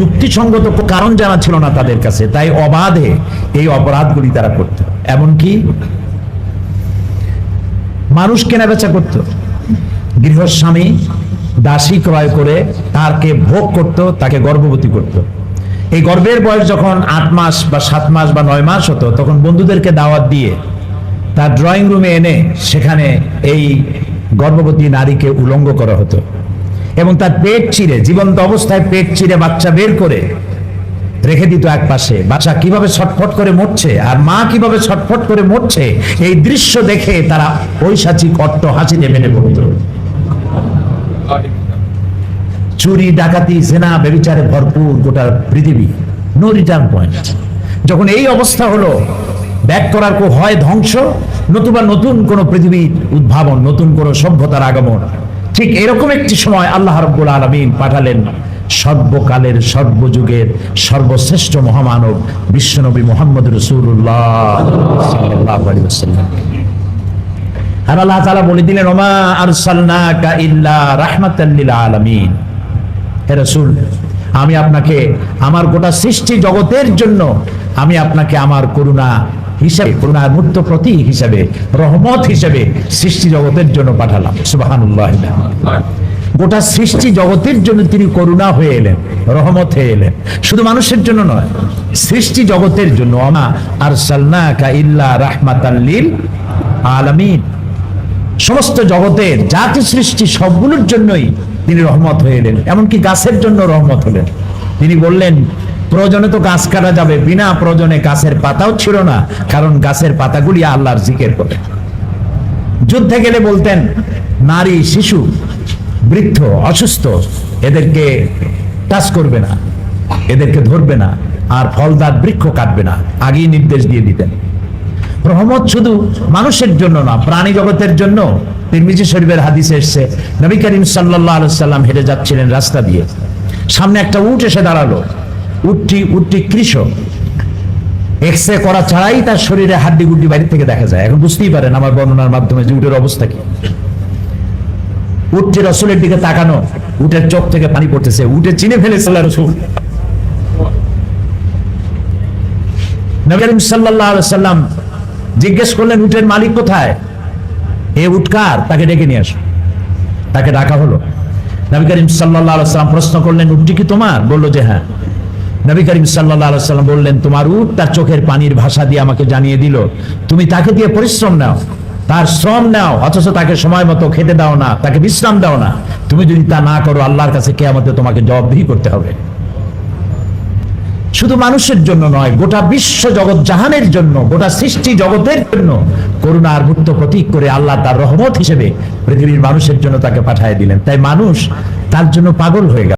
যুক্তিসঙ্গত কারণ জানা ছিল না তাদের কাছে, তাই অবাধে এই অপরাধগুলি তারা করত। এমনকি মানুষ কেনাবেচা করত, গৃহস্বামী দাসী ক্রয় করে তাকে ভোগ করত, তাকে গর্ভবতী করত। এই গর্ভের বয়স যখন 8 মাস বা 7 মাস বা 9 মাস হতো, তখন বন্ধুদেরকে দাওয়াত দিয়ে তার ড্রয়িং রুমে এনে সেখানে এই গর্ভবতী নারীকে উলঙ্গ করা হতো এবং তার পেট চিরে, জীবন্ত অবস্থায় পেট চিরে বাচ্চা বের করে রেখে দিত এক পাশে। বাচ্চা কিভাবে ছটফট করে মরছে আর মা কিভাবে ছটফট করে মরছে, এই দৃশ্য দেখে তারা ঐশাচিক অট্ট হাসিতে মেনে পড়ত। চুরি, ডাকাতি, জেনা, ব্যভিচারে ভরপুর গোটা পৃথিবী, নো রিটার্ন পয়েন্ট। যখন এই অবস্থা হলো, ব্যাক করার হয় ধ্বংস, নতুবা নতুন কোন পৃথিবীর উদ্ভাবন, নতুন কোন সভ্যতার আগমন। ঠিক এরকম একটি সময় আল্লাহ রাব্বুল আলামিন পাঠালেন সর্বকালের সর্বযুগের সর্বশ্রেষ্ঠ মহামানব বিশ্বনবী মুহাম্মদ রাসূলুল্লাহ সাল্লাল্লাহু আলাইহি ওয়াসাল্লাম। আর আল্লাহ তাআলা বলে দিলেন, ওমা আরসালনাকা ইল্লা রাহমাতাল লিল আলামিন। হে রাসূল, আমি আপনাকে আমার গোটা সৃষ্টি জগতের জন্য, আমি আপনাকে আমার করুণা হিসাবে, করুণার মূর্ত প্রতীক হিসাবে, রহমত হিসাবে সৃষ্টি জগতের জন্য পাঠালাম। সুবহানাল্লাহ। গোটা সৃষ্টি জগতের জন্য তিনি করুণা হয়ে এলেন, রহমত হয়ে এলেন, শুধু মানুষের জন্য নয়, সৃষ্টি জগতের জন্য। ওমা আরসালনাকা ইল্লা রাহমাতাল লিল আলামিন। সমস্ত জগতের জাতি সৃষ্টি সবগুলোর জন্যই তিনি রহমত হয়ে এলেন। এমনকি গাছের জন্য রহমত হলেন। তিনি বললেন, প্রয়োজনে তো গাছ কাটা যাবে, বিনা প্রয়োজনে গাছের পাতাও ছিল না, কারণ গাছের পাতাগুলি আল্লাহর জিকির করে। যুদ্ধে গেলে বলতেন, নারী, শিশু, বৃদ্ধ, অসুস্থ, এদেরকে টাচ করবে না, এদেরকে ধরবে না, আর ফলদার বৃক্ষ কাটবে না, আগেই নির্দেশ দিয়ে দিতেন। রহমত শুধু মানুষের জন্য না, প্রাণী জগতের জন্য। তিরমিজি শরীফের হাদিসে এসেছে, নবী করিম সাল্লাল্লাহু আলাইহি সাল্লাম হেঁটে যাচ্ছিলেন রাস্তা দিয়ে, সামনে একটা উট এসে দাঁড়ালো। উটটি কৃষ, এক্সরে করা ছাড়াই তার শরীরে হাড্ডি গুড্ডি বাইরে থেকে দেখা যায়। এখন বুঝতেই পারেন আমার বর্ণনার মাধ্যমে যে উটের অবস্থা কি। উটটি রাসূলের দিকে তাকানো, উটের চোখ থেকে পানি পড়তেছে, উটে চিনে ফেলেছে আল্লাহর রাসূল। নবী করিম সাল্লাল্লাহু আলাইহি সাল্লাম জিজ্ঞেস করলেন, উটের মালিক কোথায়? এ উট কার? তাকে ডেকে নিয়ে আসো। তাকে ডাকা হলো। নবী করিম সাল্লাল্লাহু আলাইহি সাল্লাম প্রশ্ন করলেন, উটটি কি তোমার? বলল যে হ্যাঁ। নবী করিম সাল্লাল্লাহু আলাইহি সাল্লাম বললেন, তোমার উট তার চোখের পানির ভাষা দিয়ে আমাকে জানিয়ে দিল, তুমি তাকে দিয়ে পরিশ্রম নাও, তার শ্রম নাও, অথচ তাকে সময় মতো খেতে দাও না, তাকে বিশ্রাম দাও না। তুমি যদি তা না করো, আল্লাহর কাছে কিয়ামতে তোমাকে জবাবদিহি করতে হবে। শুধু মানুষের জন্য নয়, গোটা বিশ্ব জগৎ জাহানের জন্য, গোটা সৃষ্টি জগতের জন্য করুণার মূর্ত প্রতীক করে আল্লাহ তার রহমত হিসেবে পৃথিবীর মানুষের জন্য তাকে পাঠিয়ে দিলেন। তাই মানুষ তার জন্য পাগল হয়ে গেল।